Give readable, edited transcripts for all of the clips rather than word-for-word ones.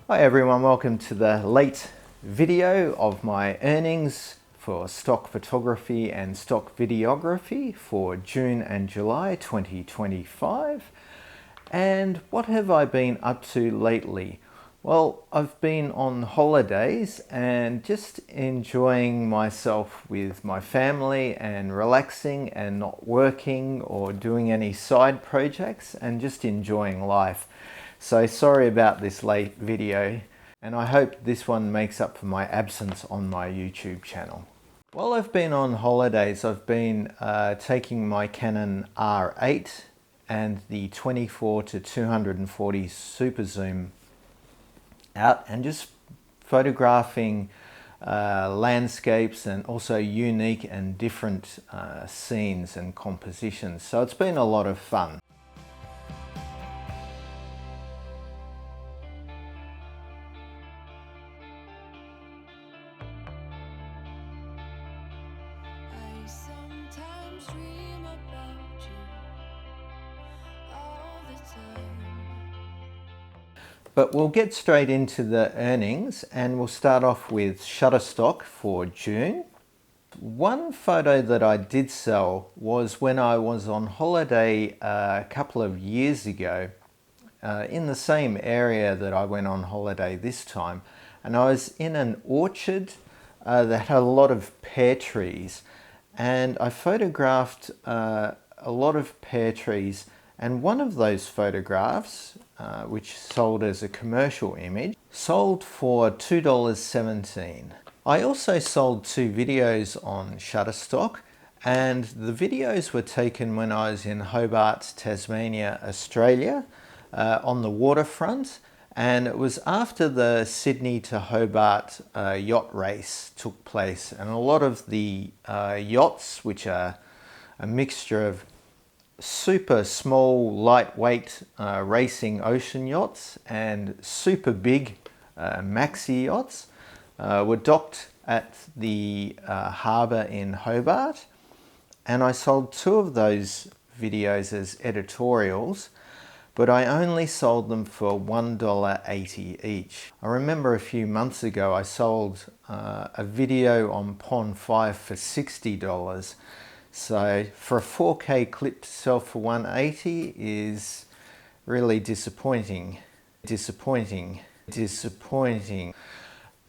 Hi everyone, welcome to the late video of my earnings for stock photography and stock videography for June and July 2025. And what have I been up to lately? Well, I've been on holidays and just enjoying myself with my family and relaxing and not working or doing any side projects and just enjoying life. So sorry about this late video, and I hope this one makes up for my absence on my YouTube channel. While I've been on holidays, I've been taking my Canon R8 and the 24 to 240 super zoom out and just photographing landscapes and also unique and different scenes and compositions. So it's been a lot of fun. But we'll get straight into the earnings and we'll start off with Shutterstock for June. One photo that I did sell was when I was on holiday a couple of years ago in the same area that I went on holiday this time. And I was in an orchard that had a lot of pear trees. And I photographed a lot of pear trees, and one of those photographs, which sold as a commercial image, sold for $2.17. I also sold two videos on Shutterstock, and the videos were taken when I was in Hobart, Tasmania, Australia, on the waterfront. And it was after the Sydney to Hobart yacht race took place, and a lot of the yachts, which are a mixture of super small, lightweight racing ocean yachts and super big maxi yachts, were docked at the harbour in Hobart. And I sold two of those videos as editorials, but I only sold them for $1.80 each. I remember a few months ago I sold a video on Pond 5 for $60. So for a 4K clip to sell for $1.80 is really disappointing.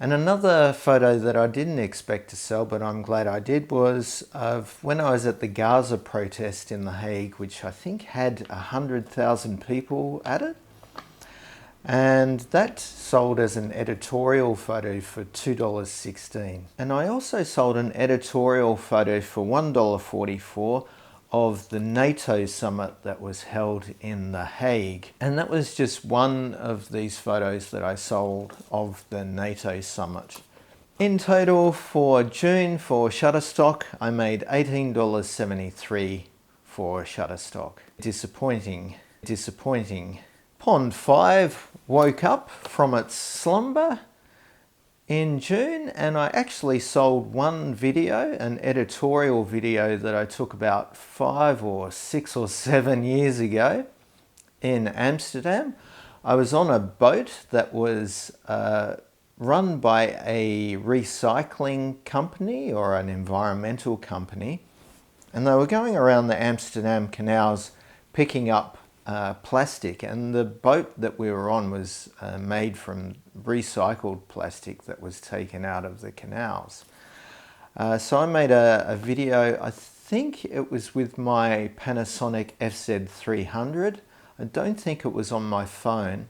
And another photo that I didn't expect to sell, but I'm glad I did, was of when I was at the Gaza protest in The Hague, which I think had 100,000 people at it. And that sold as an editorial photo for $2.16. And I also sold an editorial photo for $1.44 of the NATO summit that was held in The Hague. And that was just one of these photos that I sold of the NATO summit. In total for June for Shutterstock, I made $18.73 for Shutterstock. Disappointing. Pond 5 woke up from its slumber in June, and I actually sold one video, an editorial video that I took about 5 or 6 or 7 years ago in Amsterdam. I was on a boat that was run by a recycling company or an environmental company, and they were going around the Amsterdam canals picking up plastic, and the boat that we were on was made from recycled plastic that was taken out of the canals. So I made a video, I think it was with my Panasonic FZ300. I don't think it was on my phone.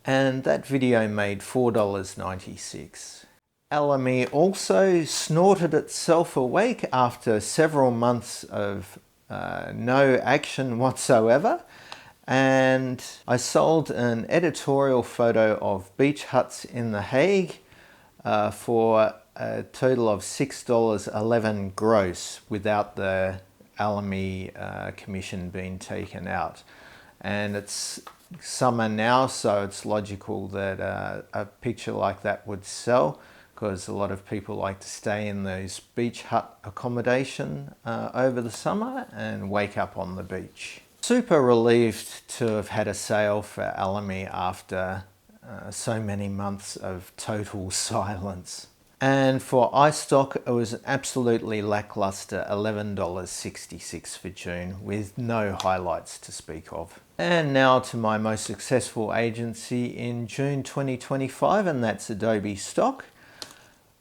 And that video made $4.96. Alamy also snorted itself awake after several months of no action whatsoever, and I sold an editorial photo of beach huts in The Hague for a total of $6.11 gross without the Alamy commission being taken out. And it's summer now, so it's logical that a picture like that would sell, because a lot of people like to stay in those beach hut accommodation over the summer and wake up on the beach. Super relieved to have had a sale for Alamy after so many months of total silence. And for iStock, it was absolutely lackluster $11.66 for June with no highlights to speak of. And now to my most successful agency in June 2025, and that's Adobe Stock.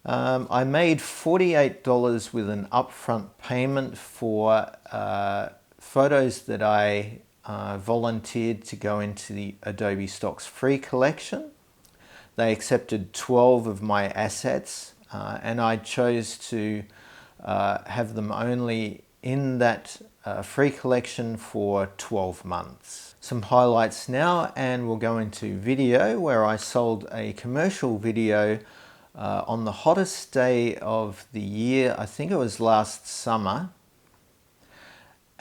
I made $48 with an upfront payment for photos that I volunteered to go into the Adobe Stock's free collection. They accepted 12 of my assets and I chose to have them only in that free collection for 12 months. Some highlights now, and we'll go into video where I sold a commercial video on the hottest day of the year. I think it was last summer.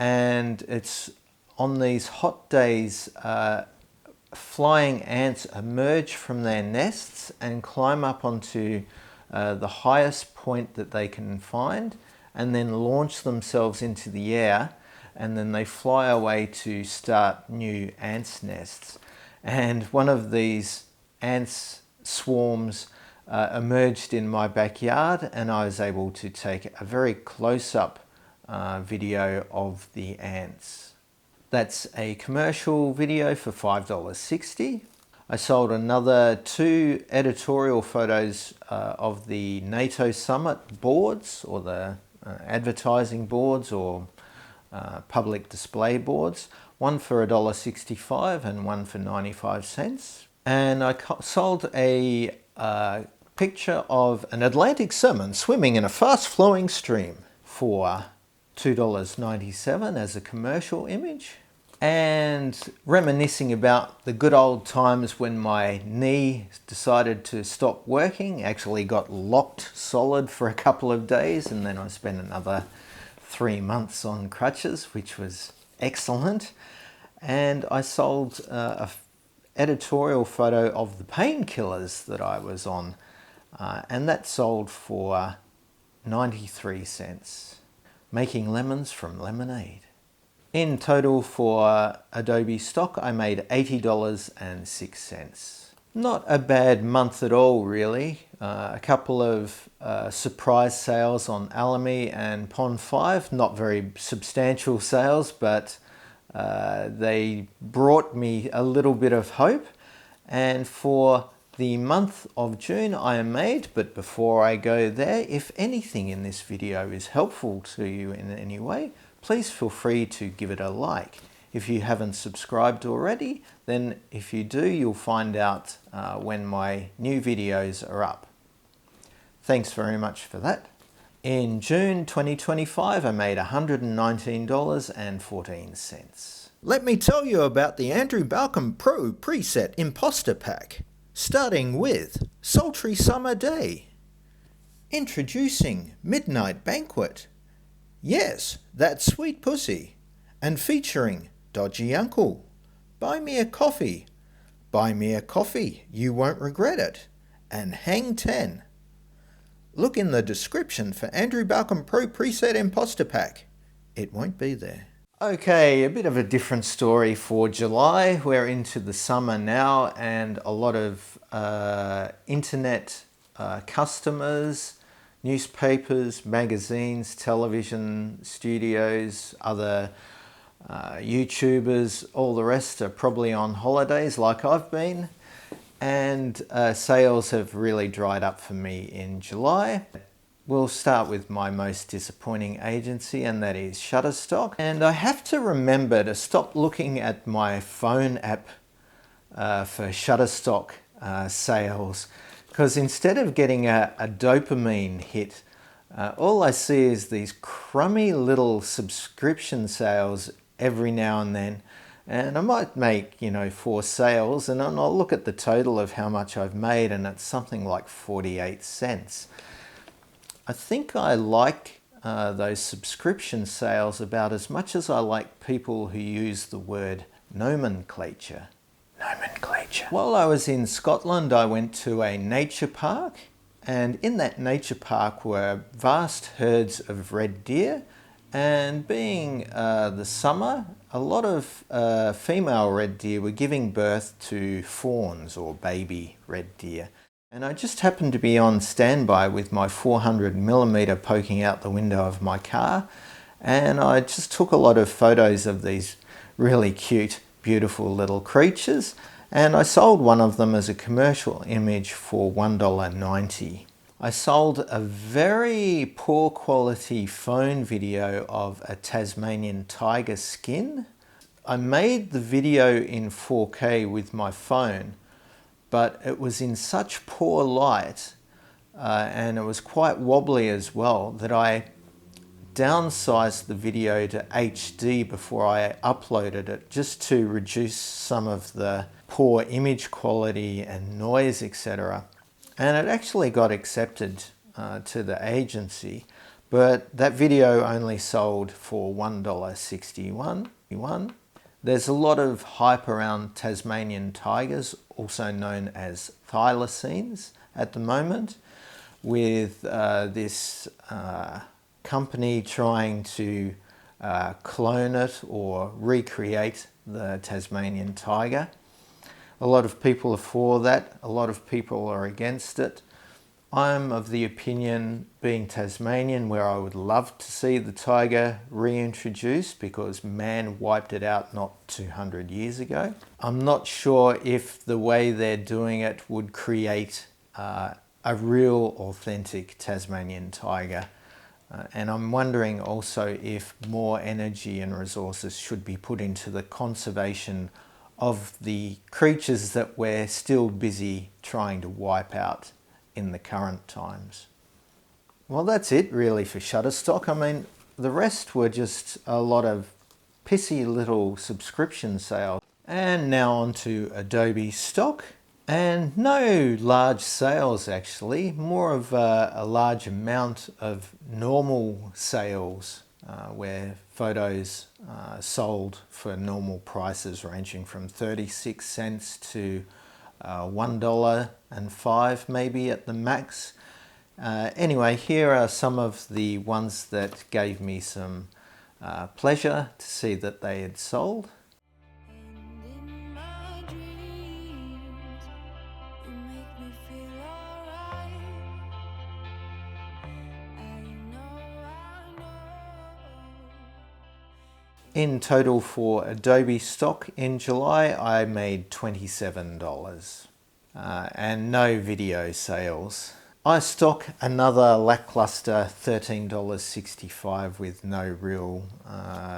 And it's on these hot days, flying ants emerge from their nests and climb up onto the highest point that they can find and then launch themselves into the air, and then they fly away to start new ants' nests. And one of these ants swarms emerged in my backyard, and I was able to take a very close-up video of the ants. That's a commercial video for $5.60. I sold another 2 editorial photos of the NATO Summit boards, or the advertising boards, or public display boards. One for $1.65 and one for 95 cents. And I sold a picture of an Atlantic salmon swimming in a fast-flowing stream for $2.97 as a commercial image. And reminiscing about the good old times when my knee decided to stop working, actually got locked solid for a couple of days, and then I spent another 3 months on crutches, which was excellent. And I sold an editorial photo of the painkillers that I was on, and that sold for 93 cents. Making lemons from lemonade. In total for Adobe Stock, I made $80.06. Not a bad month at all, really. A couple of surprise sales on Alamy and Pond 5. Not very substantial sales, but they brought me a little bit of hope. And for the month of June I am made, but before I go there, if anything in this video is helpful to you in any way, please feel free to give it a like. If you haven't subscribed already, then if you do, you'll find out when my new videos are up. Thanks very much for that. In June 2025, I made $119.14. Let me tell you about the Andrew Balcom Pro Preset Imposter Pack. Starting with Sultry Summer Day. Introducing Midnight Banquet. Yes, that sweet pussy. And featuring Dodgy Uncle. Buy me a coffee. Buy me a coffee, you won't regret it. And Hang 10. Look in the description for Andrew Balcom Pro Preset Imposter Pack. It won't be there. Okay, a bit of a different story for July. We're into the summer now, and a lot of internet customers, newspapers, magazines, television studios, other YouTubers, all the rest are probably on holidays like I've been, and sales have really dried up for me in July. We'll start with my most disappointing agency, and that is Shutterstock. And I have to remember to stop looking at my phone app for Shutterstock sales, because instead of getting a dopamine hit, all I see is these crummy little subscription sales every now and then. And I might make, 4 sales, and I'll look at the total of how much I've made, and it's something like 48 cents. I think I like those subscription sales about as much as I like people who use the word nomenclature. Nomenclature. While I was in Scotland, I went to a nature park, and in that nature park were vast herds of red deer, and being the summer, a lot of female red deer were giving birth to fawns or baby red deer. And I just happened to be on standby with my 400mm poking out the window of my car, and I just took a lot of photos of these really cute, beautiful little creatures, and I sold one of them as a commercial image for $1.90. I sold a very poor quality phone video of a Tasmanian tiger skin. I made the video in 4K with my phone, but it was in such poor light and it was quite wobbly as well that I downsized the video to HD before I uploaded it, just to reduce some of the poor image quality and noise, etc. And it actually got accepted to the agency, but that video only sold for $1.61. There's a lot of hype around Tasmanian tigers, also known as thylacines, at the moment, with this company trying to clone it or recreate the Tasmanian tiger. A lot of people are for that, a lot of people are against it. I'm of the opinion, being Tasmanian, where I would love to see the tiger reintroduced because man wiped it out not 200 years ago. I'm not sure if the way they're doing it would create a real authentic Tasmanian tiger. And I'm wondering also if more energy and resources should be put into the conservation of the creatures that we're still busy trying to wipe out in the current times. Well, that's it really for Shutterstock. I mean, the rest were just a lot of pissy little subscription sales. And now on to Adobe Stock. And no large sales actually, more of a large amount of normal sales where photos sold for normal prices ranging from 36 cents to $1.05 maybe at the max. Anyway, here are some of the ones that gave me some pleasure to see that they had sold. In total for Adobe Stock in July, I made $27 and no video sales. iStock, another lackluster $13.65 with no real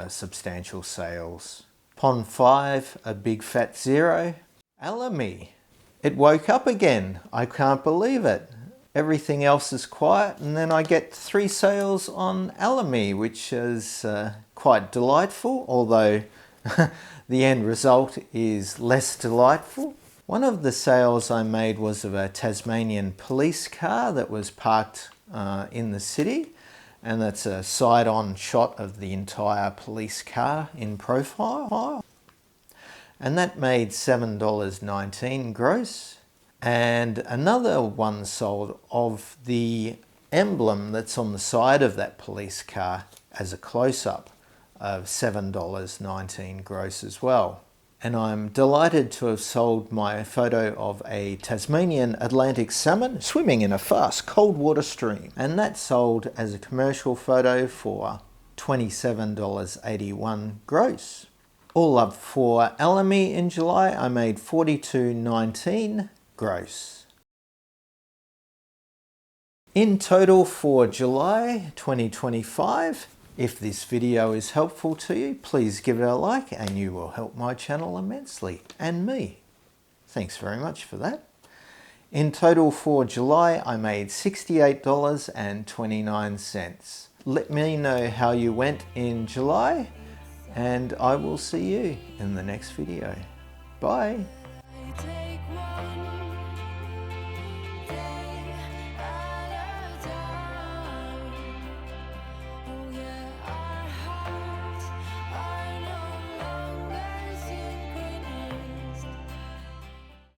substantial sales. Pond 5, a big fat zero. Alamy, it woke up again. I can't believe it. Everything else is quiet, and then I get 3 sales on Alamy, which is quite delightful, although the end result is less delightful. One of the sales I made was of a Tasmanian police car that was parked in the city, and that's a side-on shot of the entire police car in profile. And that made $7.19 gross. And another one sold of the emblem that's on the side of that police car as a close-up of $7.19 gross as well. And I'm delighted to have sold my photo of a Tasmanian Atlantic salmon swimming in a fast cold water stream. And that sold as a commercial photo for $27.81 gross. All up for Alamy in July, I made $42.19 gross. In total for July 2025, if this video is helpful to you, please give it a like and you will help my channel immensely, and me. Thanks very much for that. In total for July, I made $68.29. Let me know how you went in July, and I will see you in the next video. Bye.